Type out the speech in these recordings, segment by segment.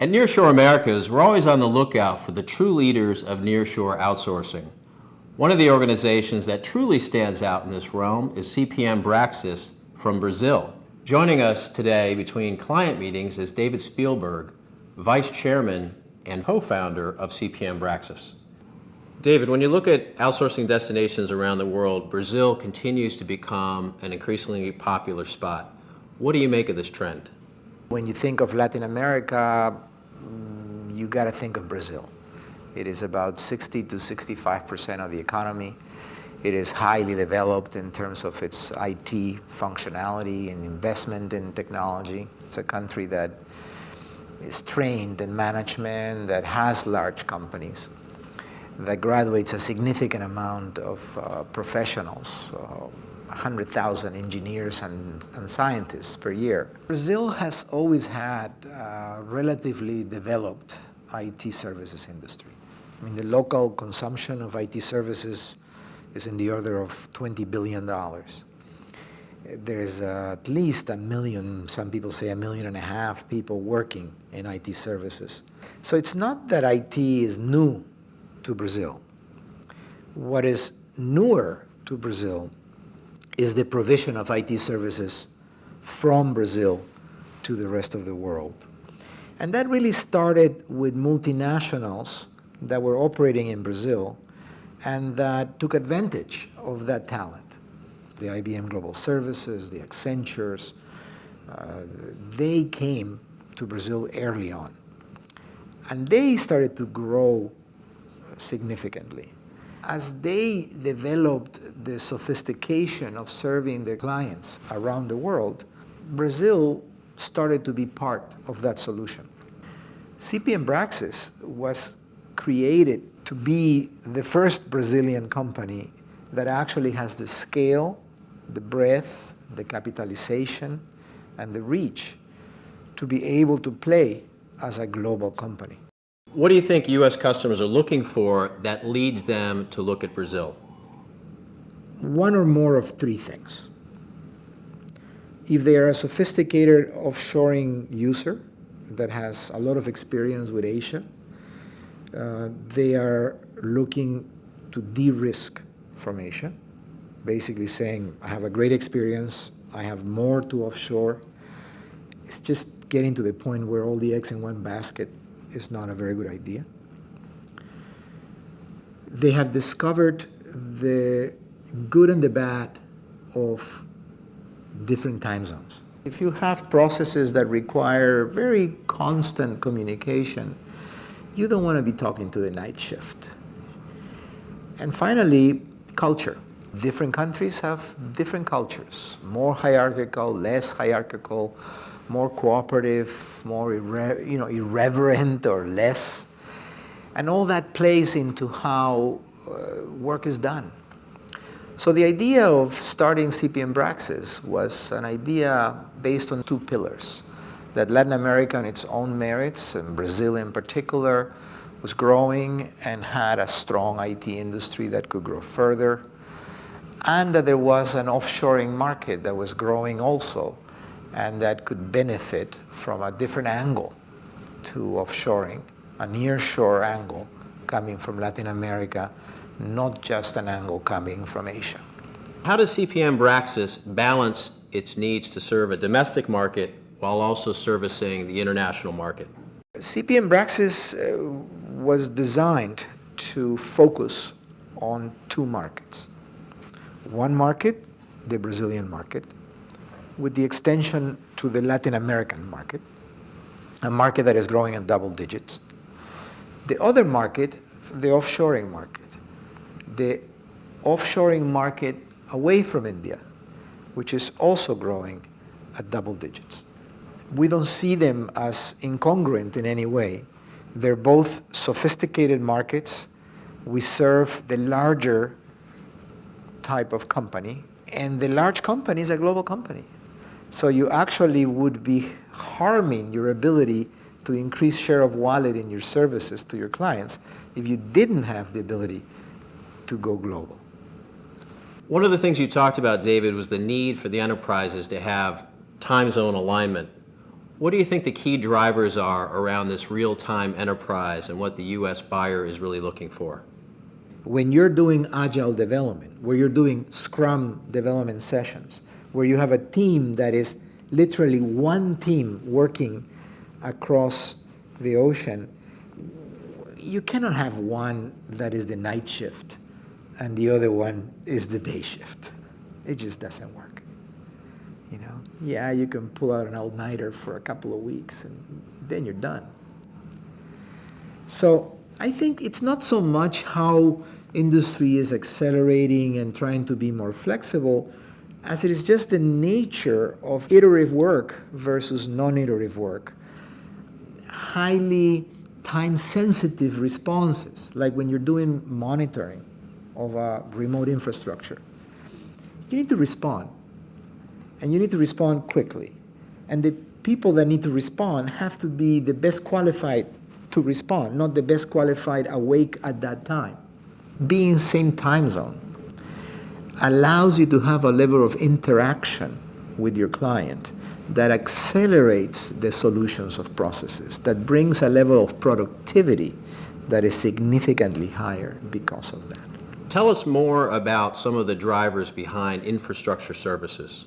At Nearshore Americas, we're always on the lookout for the true leaders of nearshore outsourcing. One of the organizations that truly stands out in this realm is CPM Braxis from Brazil. Joining us today between client meetings is David Shpilberg, Vice Chairman and co-founder of CPM Braxis. David, when you look at outsourcing destinations around the world, Brazil continues to become an increasingly popular spot. What do you make of this trend? When you think of Latin America, you got to think of Brazil. It is about 60 to 65% of the economy. It is highly developed in terms of its IT functionality and investment in technology. It's a country that is trained in management, that has large companies, that graduates a significant amount of professionals, 100,000 engineers and scientists per year. Brazil has always had a relatively developed IT services industry. I mean, the local consumption of IT services is in the order of $20 billion. There is at least 1 million, some people say 1.5 million people working in IT services. So it's not that IT is new to Brazil. What is newer to Brazil is the provision of IT services from Brazil to the rest of the world. And that really started with multinationals that were operating in Brazil and that took advantage of that talent. The IBM Global Services, the Accentures, they came to Brazil early on. And they started to grow significantly. As they developed the sophistication of serving their clients around the world, Brazil started to be part of that solution. CPM Braxis was created to be the first Brazilian company that actually has the scale, the breadth, the capitalization, and the reach to be able to play as a global company. What do you think U.S. customers are looking for that leads them to look at Brazil? One or more of three things. If they are a sophisticated offshoring user that has a lot of experience with Asia, they are looking to de-risk from Asia, basically saying, I have a great experience, I have more to offshore. It's just getting to the point where all the eggs in one basket is not a very good idea. They have discovered the good and the bad of different time zones. If you have processes that require very constant communication, you don't want to be talking to the night shift. And finally, culture. Different countries have different cultures, more hierarchical, less hierarchical, more cooperative, more irreverent or less. And all that plays into how work is done. So the idea of starting CPM Braxis was an idea based on two pillars. That Latin America on its own merits, and Brazil in particular, was growing and had a strong IT industry that could grow further. And that there was an offshoring market that was growing also, and that could benefit from a different angle to offshoring, a nearshore angle coming from Latin America, not just an angle coming from Asia. How does CPM Braxis balance its needs to serve a domestic market while also servicing the international market? CPM Braxis was designed to focus on two markets. One market, the Brazilian market, with the extension to the Latin American market, a market that is growing in double digits. The other market, the offshoring market. The offshoring market away from India, which is also growing at double digits. We don't see them as incongruent in any way. They're both sophisticated markets. We serve the larger type of company, and the large company is a global company. So you actually would be harming your ability to increase share of wallet in your services to your clients if you didn't have the ability to go global. One of the things you talked about, David, was the need for the enterprises to have time zone alignment. What do you think the key drivers are around this real-time enterprise and what the U.S. buyer is really looking for? When you're doing agile development, where you're doing Scrum development sessions, where you have a team that is literally one team working across the ocean, you cannot have one that is the night shift and the other one is the day shift. It just doesn't work. You know, yeah, you can pull out an all-nighter for a couple of weeks and then you're done. So I think it's not so much how industry is accelerating and trying to be more flexible as it is just the nature of iterative work versus non-iterative work. Highly time-sensitive responses, like when you're doing monitoring of a remote infrastructure. You need to respond, and you need to respond quickly. And the people that need to respond have to be the best qualified to respond, not the best qualified awake at that time. Being in the same time zone allows you to have a level of interaction with your client that accelerates the solutions of processes, that brings a level of productivity that is significantly higher because of that. Tell us more about some of the drivers behind infrastructure services.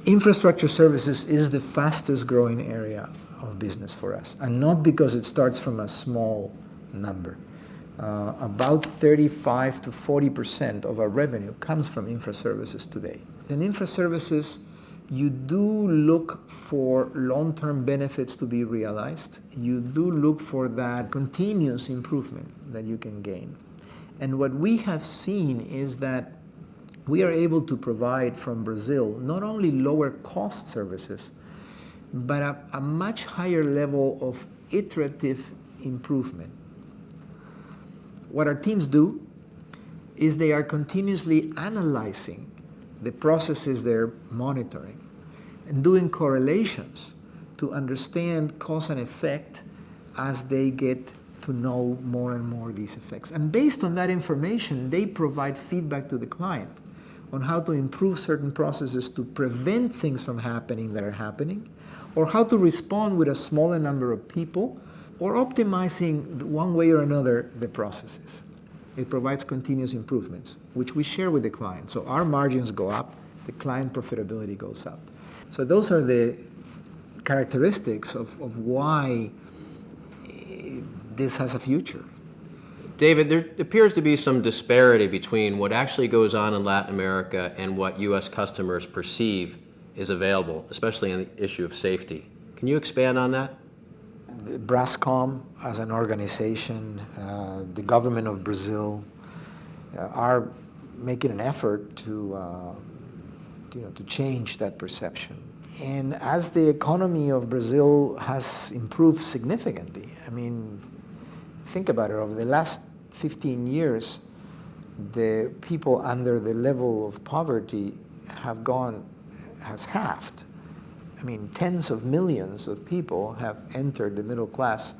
Infrastructure services is the fastest growing area of business for us, and not because it starts from a small number. About 35 to 40% of our revenue comes from infra services today. In infra services, you do look for long-term benefits to be realized. You do look for that continuous improvement that you can gain. And what we have seen is that we are able to provide from Brazil not only lower cost services, but a much higher level of iterative improvement. What our teams do is they are continuously analyzing the processes they're monitoring and doing correlations to understand cause and effect as they get to know more and more these effects. And based on that information, they provide feedback to the client on how to improve certain processes to prevent things from happening that are happening, or how to respond with a smaller number of people, or optimizing one way or another the processes. It provides continuous improvements, which we share with the client. So our margins go up, the client profitability goes up. So those are the characteristics of why this has a future. David, there appears to be some disparity between what actually goes on in Latin America and what U.S. customers perceive is available, especially in the issue of safety. Can you expand on that? Brascom, as an organization, the government of Brazil are making an effort to change that perception. And as the economy of Brazil has improved significantly, I mean, think about it, over the last 15 years, the people under the level of poverty has halved. I mean, tens of millions of people have entered the middle class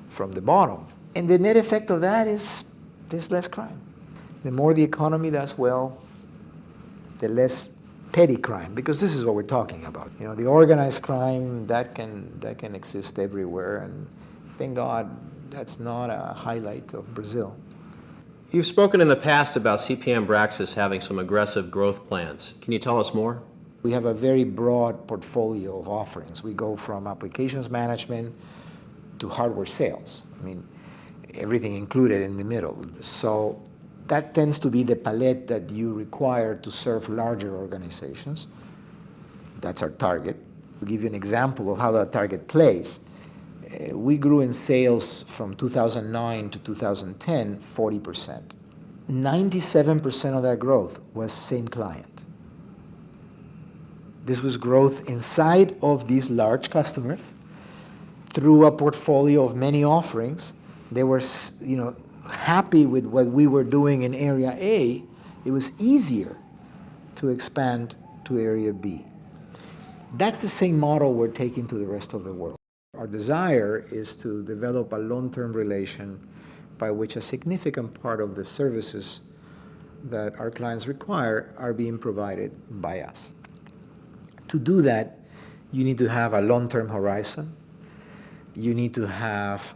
from the bottom. And the net effect of that is there's less crime. The more the economy does well, the less petty crime, because this is what we're talking about. You know, the organized crime, that can exist everywhere, and thank God that's not a highlight of Brazil. You've spoken in the past about CPM Braxis having some aggressive growth plans. Can you tell us more? We have a very broad portfolio of offerings. We go from applications management to hardware sales. I mean, everything included in the middle. So that tends to be the palette that you require to serve larger organizations. That's our target. To give you an example of how that target plays, we grew in sales from 2009 to 2010, 40%. 97% of that growth was same client. This was growth inside of these large customers through a portfolio of many offerings. They were, happy with what we were doing in area A. It was easier to expand to area B. That's the same model we're taking to the rest of the world. Our desire is to develop a long-term relation by which a significant part of the services that our clients require are being provided by us. To do that, You need to have a long-term horizon. You need to have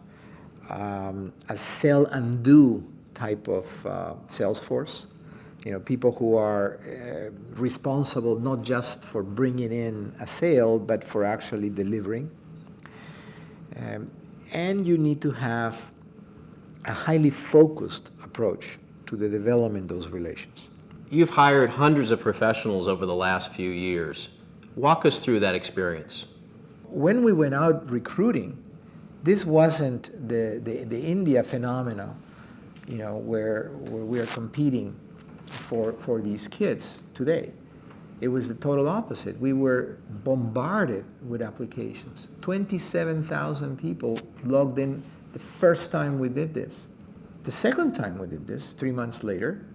a sell and do type of sales force. People who are responsible not just for bringing in a sale, but for actually delivering. And you need to have a highly focused approach to the development of those relations. You've hired hundreds of professionals over the last few years. Walk us through that experience. When we went out recruiting, this wasn't the India phenomena, where we are competing for these kids today. It was the total opposite. We were bombarded with applications. 27,000 people logged in the first time we did this. The second time we did this, 3 months later,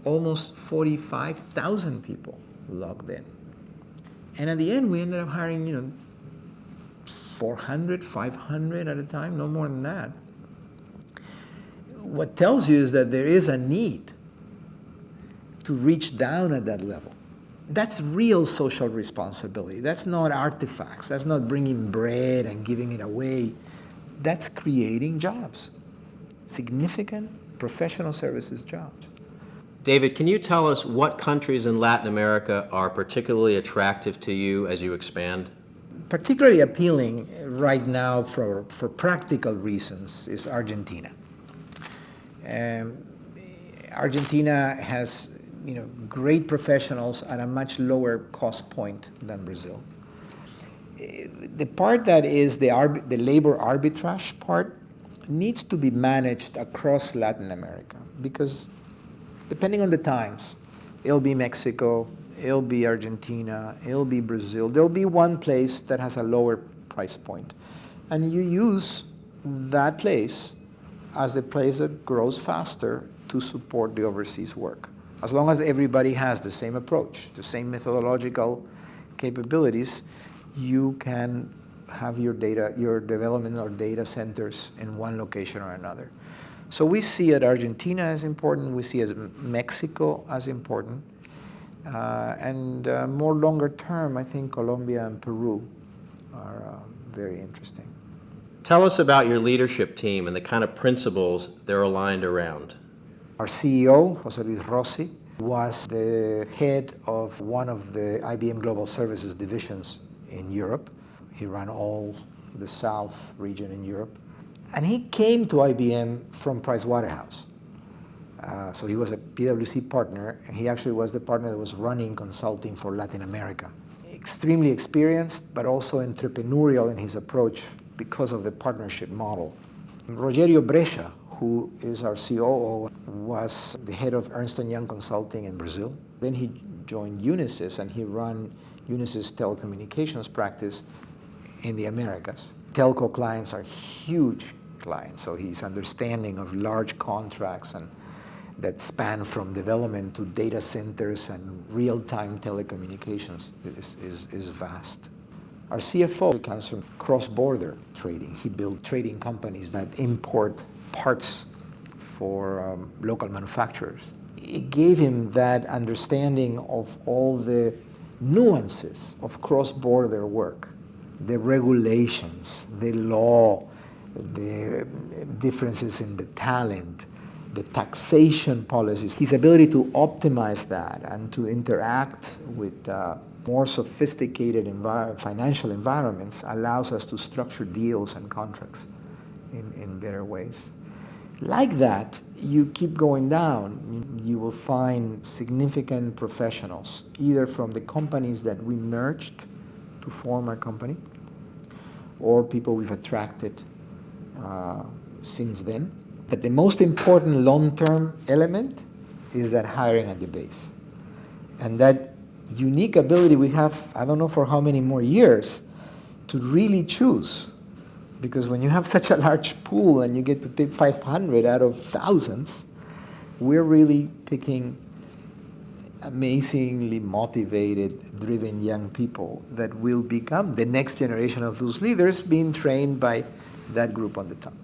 almost 45,000 people logged in. And at the end, we ended up hiring, 400, 500 at a time, no more than that. What tells you is that there is a need to reach down at that level. That's real social responsibility. That's not artifacts. That's not bringing bread and giving it away. That's creating jobs, significant professional services jobs. David, can you tell us what countries in Latin America are particularly attractive to you as you expand? Particularly appealing right now for practical reasons is Argentina. Argentina has great professionals at a much lower cost point than Brazil. The part that is the labor arbitrage part needs to be managed across Latin America, because depending on the times, it'll be Mexico, it'll be Argentina, it'll be Brazil. There'll be one place that has a lower price point. And you use that place as the place that grows faster to support the overseas work. As long as everybody has the same approach, the same methodological capabilities, you can have your development or data centers in one location or another. So we see at Argentina as important, we see as Mexico as important, and more longer term, I think Colombia and Peru are very interesting. Tell us about your leadership team and the kind of principles they're aligned around. Our CEO, Jose Luis Rossi, was the head of one of the IBM Global Services divisions in Europe. He ran all the South region in Europe. And he came to IBM from Pricewaterhouse. So he was a PwC partner, and he actually was the partner that was running consulting for Latin America. Extremely experienced, but also entrepreneurial in his approach because of the partnership model. Rogerio Brescia, who is our COO, was the head of Ernst & Young Consulting in Brazil. Then he joined Unisys, and he ran Unisys telecommunications practice in the Americas. Telco clients are huge clients, so his understanding of large contracts and that span from development to data centers and real-time telecommunications is vast. Our CFO comes from cross-border trading. He built trading companies that import parts for local manufacturers. It gave him that understanding of all the nuances of cross-border work, the regulations, the law, the differences in the talent, the taxation policies. His ability to optimize that and to interact with more sophisticated financial environments allows us to structure deals and contracts in better ways. Like that, you keep going down, you will find significant professionals, either from the companies that we merged to form our company, or people we've attracted since then. But the most important long-term element is that hiring at the base. And that unique ability we have, I don't know for how many more years, to really choose. Because when you have such a large pool and you get to pick 500 out of thousands, we're really picking amazingly motivated, driven young people that will become the next generation of those leaders being trained by that group on the top.